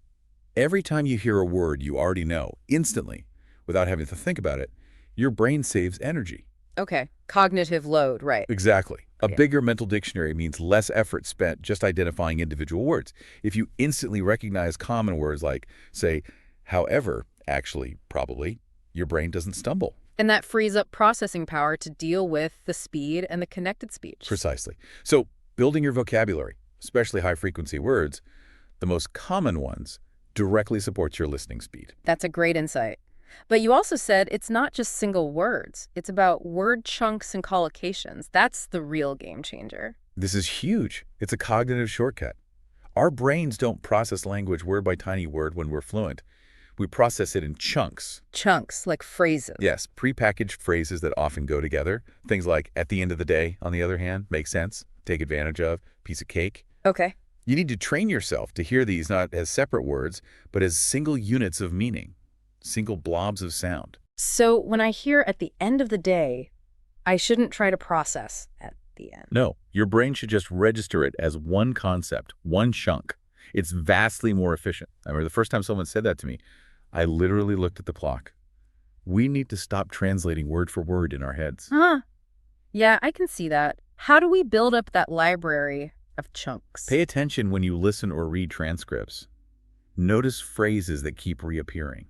Every time you hear a word you already know, instantly, without having to think about it, your brain saves energy. Okay, cognitive load, right. Exactly. A Yeah. bigger mental dictionary means less effort spent just identifying individual words. If you instantly recognize common words like, say, however, actually, probably, your brain doesn't stumble. And that frees up processing power to deal with the speed and the connected speech. Precisely. So building your vocabulary, especially high-frequency words, the most common ones, directly supports your listening speed. That's a great insight. But you also said it's not just single words. It's about word chunks and collocations. That's the real game changer. This is huge. It's a cognitive shortcut. Our brains don't process language word by tiny word when we're fluent. We process it in chunks. Chunks, like phrases. Yes, prepackaged phrases that often go together. Things like, at the end of the day, on the other hand, make sense, take advantage of, piece of cake. Okay. You need to train yourself to hear these not as separate words, but as single units of meaning, single blobs of sound. So when I hear at the end of the day, I shouldn't try to process at the end. No, your brain should just register it as one concept, one chunk. It's vastly more efficient. I remember the first time someone said that to me, I literally looked at the clock. We need to stop translating word for word in our heads. Huh. Yeah, I can see that. How do we build up that library of chunks? Pay attention when you listen or read transcripts. Notice phrases that keep reappearing.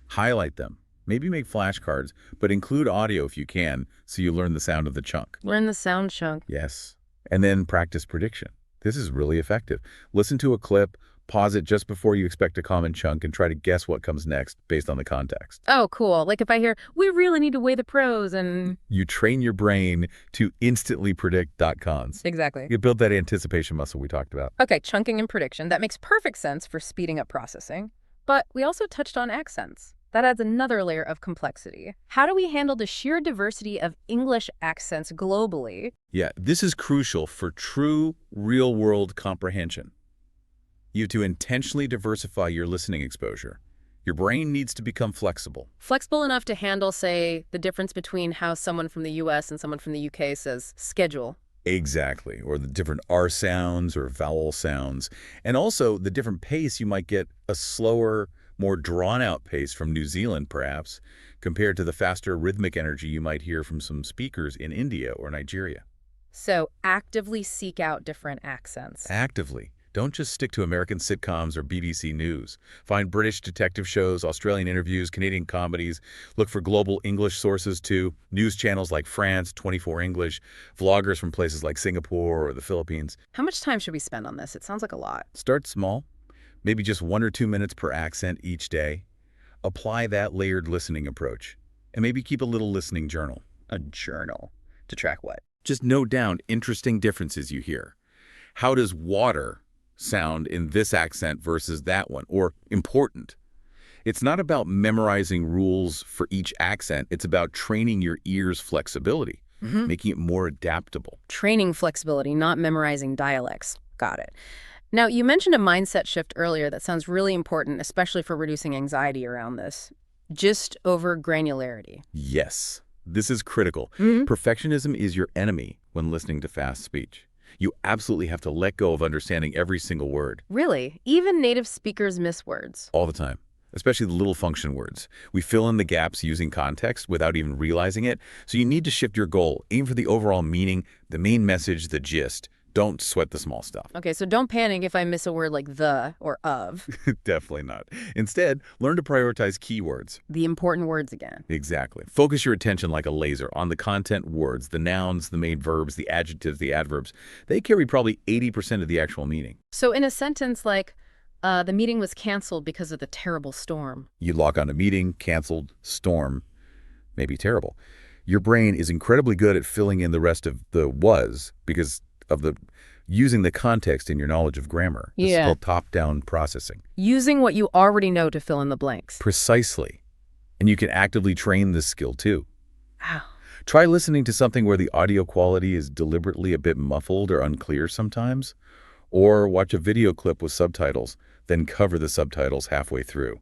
Highlight them. Maybe make flashcards, but include audio if you can so you learn the sound of the chunk. Learn the sound chunk. Yes. And then practice prediction. This is really effective. Listen to a clip, pause it just before you expect a common chunk, and try to guess what comes next based on the context. Oh, cool. Like if I hear, we really need to weigh the pros and... You train your brain to instantly predict dot-cons. Exactly. You build that anticipation muscle we talked about. Okay, chunking and prediction. That makes perfect sense for speeding up processing. But we also touched on accents. That adds another layer of complexity. How do we handle the sheer diversity of English accents globally? Yeah, this is crucial for true, real-world comprehension. You have to intentionally diversify your listening exposure. Your brain needs to become flexible. Flexible enough to handle, say, the difference between how someone from the US and someone from the UK says schedule. Exactly, or the different R sounds or vowel sounds. And also the different pace you might get a slower, more drawn-out pace from New Zealand, perhaps, compared to the faster rhythmic energy you might hear from some speakers in India or Nigeria. So actively seek out different accents. Actively. Don't just stick to American sitcoms or BBC News. Find British detective shows, Australian interviews, Canadian comedies. Look for global English sources too. News channels like France, 24 English, vloggers from places like Singapore or the Philippines. How much time should we spend on this? It sounds like a lot. Start small, maybe just 1 or 2 minutes per accent each day. Apply that layered listening approach. And maybe keep a little listening journal. A journal. To track what? Just note down interesting differences you hear. How does water sound in this accent versus that one? Or important. It's not about memorizing rules for each accent. It's about training your ear's flexibility, making it more adaptable. Training flexibility, not memorizing dialects. Got it. Now, you mentioned a mindset shift earlier that sounds really important, especially for reducing anxiety around this. Gist over granularity. Yes, this is critical. Perfectionism is your enemy when listening to fast speech. You absolutely have to let go of understanding every single word. Really? Even native speakers miss words. All the time. Especially the little function words. We fill in the gaps using context without even realizing it. So you need to shift your goal. Aim for the overall meaning, the main message, the gist. Don't sweat the small stuff. Okay, so don't panic if I miss a word like the or of. Definitely not. Instead, learn to prioritize keywords. The important words again. Exactly. Focus your attention like a laser on the content words, the nouns, the main verbs, the adjectives, the adverbs. They carry probably 80% of the actual meaning. So in a sentence like, the meeting was canceled because of the terrible storm. You log on a meeting, canceled, storm, maybe terrible. Your brain is incredibly good at filling in the rest of the was because of using the context in your knowledge of grammar. This is called top-down processing. Using what you already know to fill in the blanks. Precisely. And you can actively train this skill too. Wow. Try listening to something where the audio quality is deliberately a bit muffled or unclear sometimes. Or watch a video clip with subtitles, then cover the subtitles halfway through.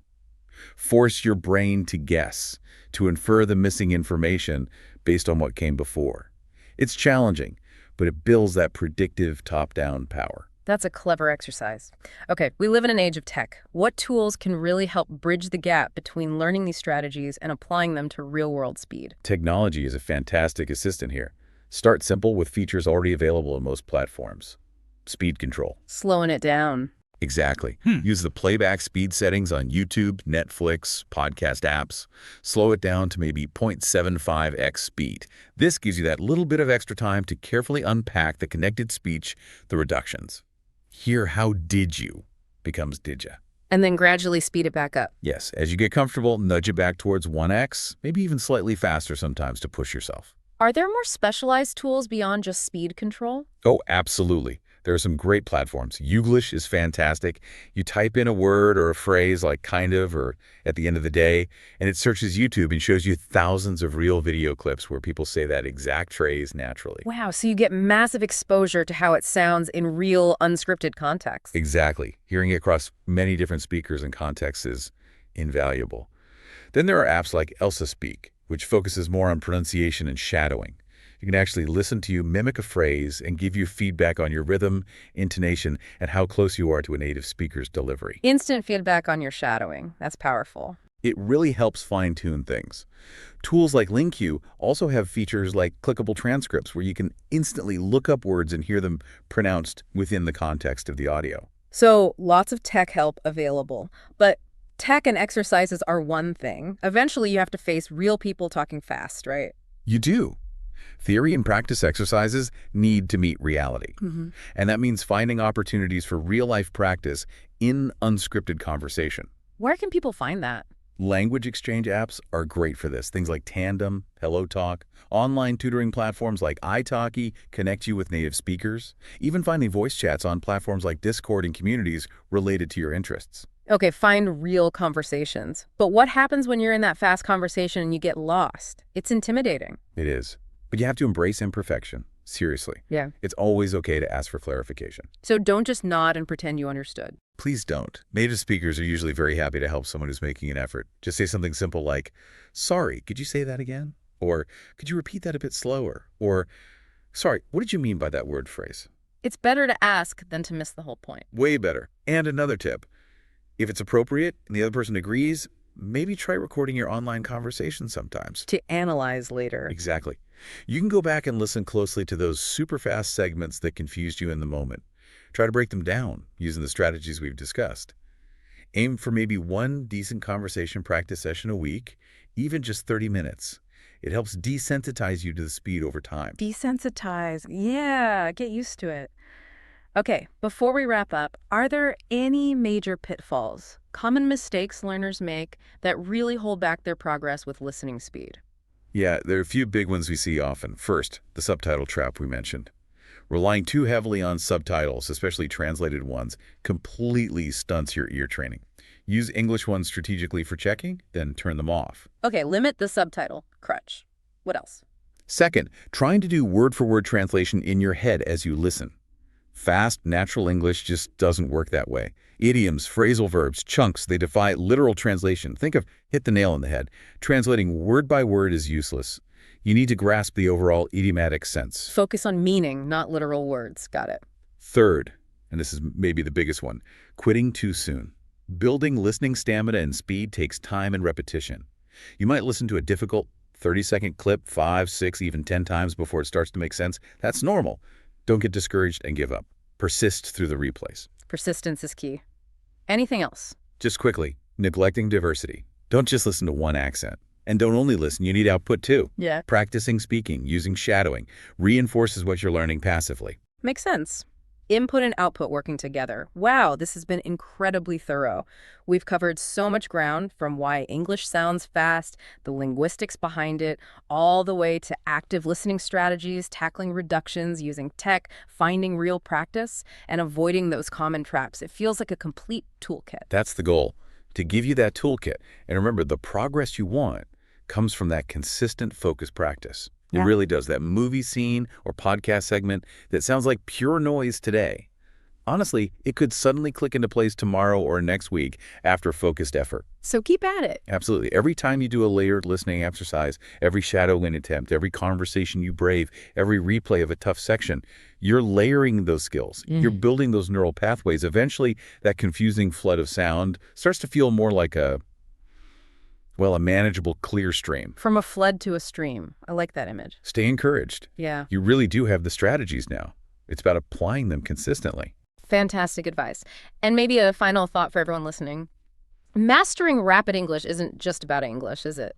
Force your brain to guess, to infer the missing information based on what came before. It's challenging, but it builds that predictive top-down power. That's a clever exercise. Okay, we live in an age of tech. What tools can really help bridge the gap between learning these strategies and applying them to real-world speed? Technology is a fantastic assistant here. Start simple with features already available on most platforms. Speed control. Slowing it down. Exactly. Use the playback speed settings on YouTube, Netflix, podcast apps. Slow it down to maybe 0.75x speed. This gives you that little bit of extra time to carefully unpack the connected speech, the reductions. Hear how did you becomes did ya. And then gradually speed it back up. Yes, as you get comfortable, nudge it back towards 1x, maybe even slightly faster sometimes to push yourself. Are there more specialized tools beyond just speed control? Oh, absolutely. There are some great platforms. Youglish is fantastic. You type in a word or a phrase like kind of or at the end of the day, and it searches YouTube and shows you thousands of real video clips where people say that exact phrase naturally. Wow, so you get massive exposure to how it sounds in real, unscripted context. Exactly. Hearing it across many different speakers and contexts is invaluable. Then there are apps like Elsa Speak, which focuses more on pronunciation and shadowing. You can actually listen to you mimic a phrase and give you feedback on your rhythm, intonation, and how close you are to a native speaker's delivery. Instant feedback on your shadowing. That's powerful. It really helps fine-tune things. Tools like LingQ also have features like clickable transcripts where you can instantly look up words and hear them pronounced within the context of the audio. So lots of tech help available, but tech and exercises are one thing. Eventually you have to face real people talking fast, right? You do. Theory and practice exercises need to meet reality. And that means finding opportunities for real-life practice in unscripted conversation. Where can people find that? Language exchange apps are great for this. Things like Tandem, HelloTalk, online tutoring platforms like italki connect you with native speakers, even finding voice chats on platforms like Discord and communities related to your interests. Okay, find real conversations. But what happens when you're in that fast conversation and you get lost? It's intimidating. It is. But you have to embrace imperfection. Seriously. Yeah. It's always okay to ask for clarification. So don't just nod and pretend you understood. Please don't. Native speakers are usually very happy to help someone who's making an effort. Just say something simple like, sorry, could you say that again? Or could you repeat that a bit slower? Or, sorry, what did you mean by that word phrase? It's better to ask than to miss the whole point. Way better. And another tip. If it's appropriate and the other person agrees, maybe try recording your online conversation sometimes. To analyze later. Exactly. You can go back and listen closely to those super fast segments that confused you in the moment. Try to break them down using the strategies we've discussed. Aim for maybe one decent conversation practice session a week, even just 30 minutes. It helps desensitize you to the speed over time. Desensitize. Yeah, get used to it. Okay, before we wrap up, are there any major pitfalls Common mistakes learners make that really hold back their progress with listening speed. Yeah, there are a few big ones we see often. First, the subtitle trap we mentioned. Relying too heavily on subtitles, especially translated ones, completely stunts your ear training. Use English ones strategically for checking, then turn them off. Okay, limit the subtitle crutch. What else? Second, trying to do word-for-word translation in your head as you listen. Fast, natural English just doesn't work that way. Idioms, phrasal verbs, chunks, they defy literal translation. Think of hit the nail on the head. Translating word by word is useless. You need to grasp the overall idiomatic sense. Focus on meaning, not literal words. Got it. Third, and this is maybe the biggest one, quitting too soon. Building listening stamina and speed takes time and repetition. You might listen to a difficult 30-second clip 5, 6, even 10 times before it starts to make sense. That's normal. Don't get discouraged and give up. Persist through the replays. Persistence is key. Anything else? Just quickly, neglecting diversity. Don't just listen to one accent. And don't only listen, you need output too. Yeah. Practicing speaking, using shadowing, reinforces what you're learning passively. Makes sense. Input and output working together. Wow, this has been incredibly thorough. We've covered so much ground, from why English sounds fast, the linguistics behind it, all the way to active listening strategies, tackling reductions, using tech, finding real practice, and avoiding those common traps. It feels like a complete toolkit. That's the goal, to give you that toolkit. And remember, the progress you want comes from that consistent focused practice. It really does. That movie scene or podcast segment that sounds like pure noise today. Honestly, it could suddenly click into place tomorrow or next week after focused effort. So keep at it. Absolutely. Every time you do a layered listening exercise, every shadowing attempt, every conversation you brave, every replay of a tough section, you're layering those skills. You're building those neural pathways. Eventually, that confusing flood of sound starts to feel more like a manageable, clear stream. From a flood to a stream. I like that image. Stay encouraged. Yeah. You really do have the strategies now. It's about applying them consistently. Fantastic advice. And maybe a final thought for everyone listening. Mastering rapid English isn't just about English, is it?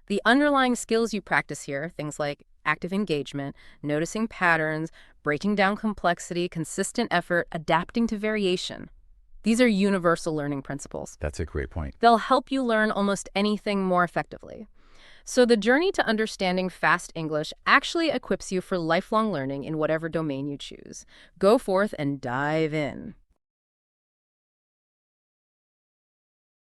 The underlying skills you practice here, things like active engagement, noticing patterns, breaking down complexity, consistent effort, adapting to variation. These are universal learning principles. That's a great point. They'll help you learn almost anything more effectively. So the journey to understanding fast English actually equips you for lifelong learning in whatever domain you choose. Go forth and dive in.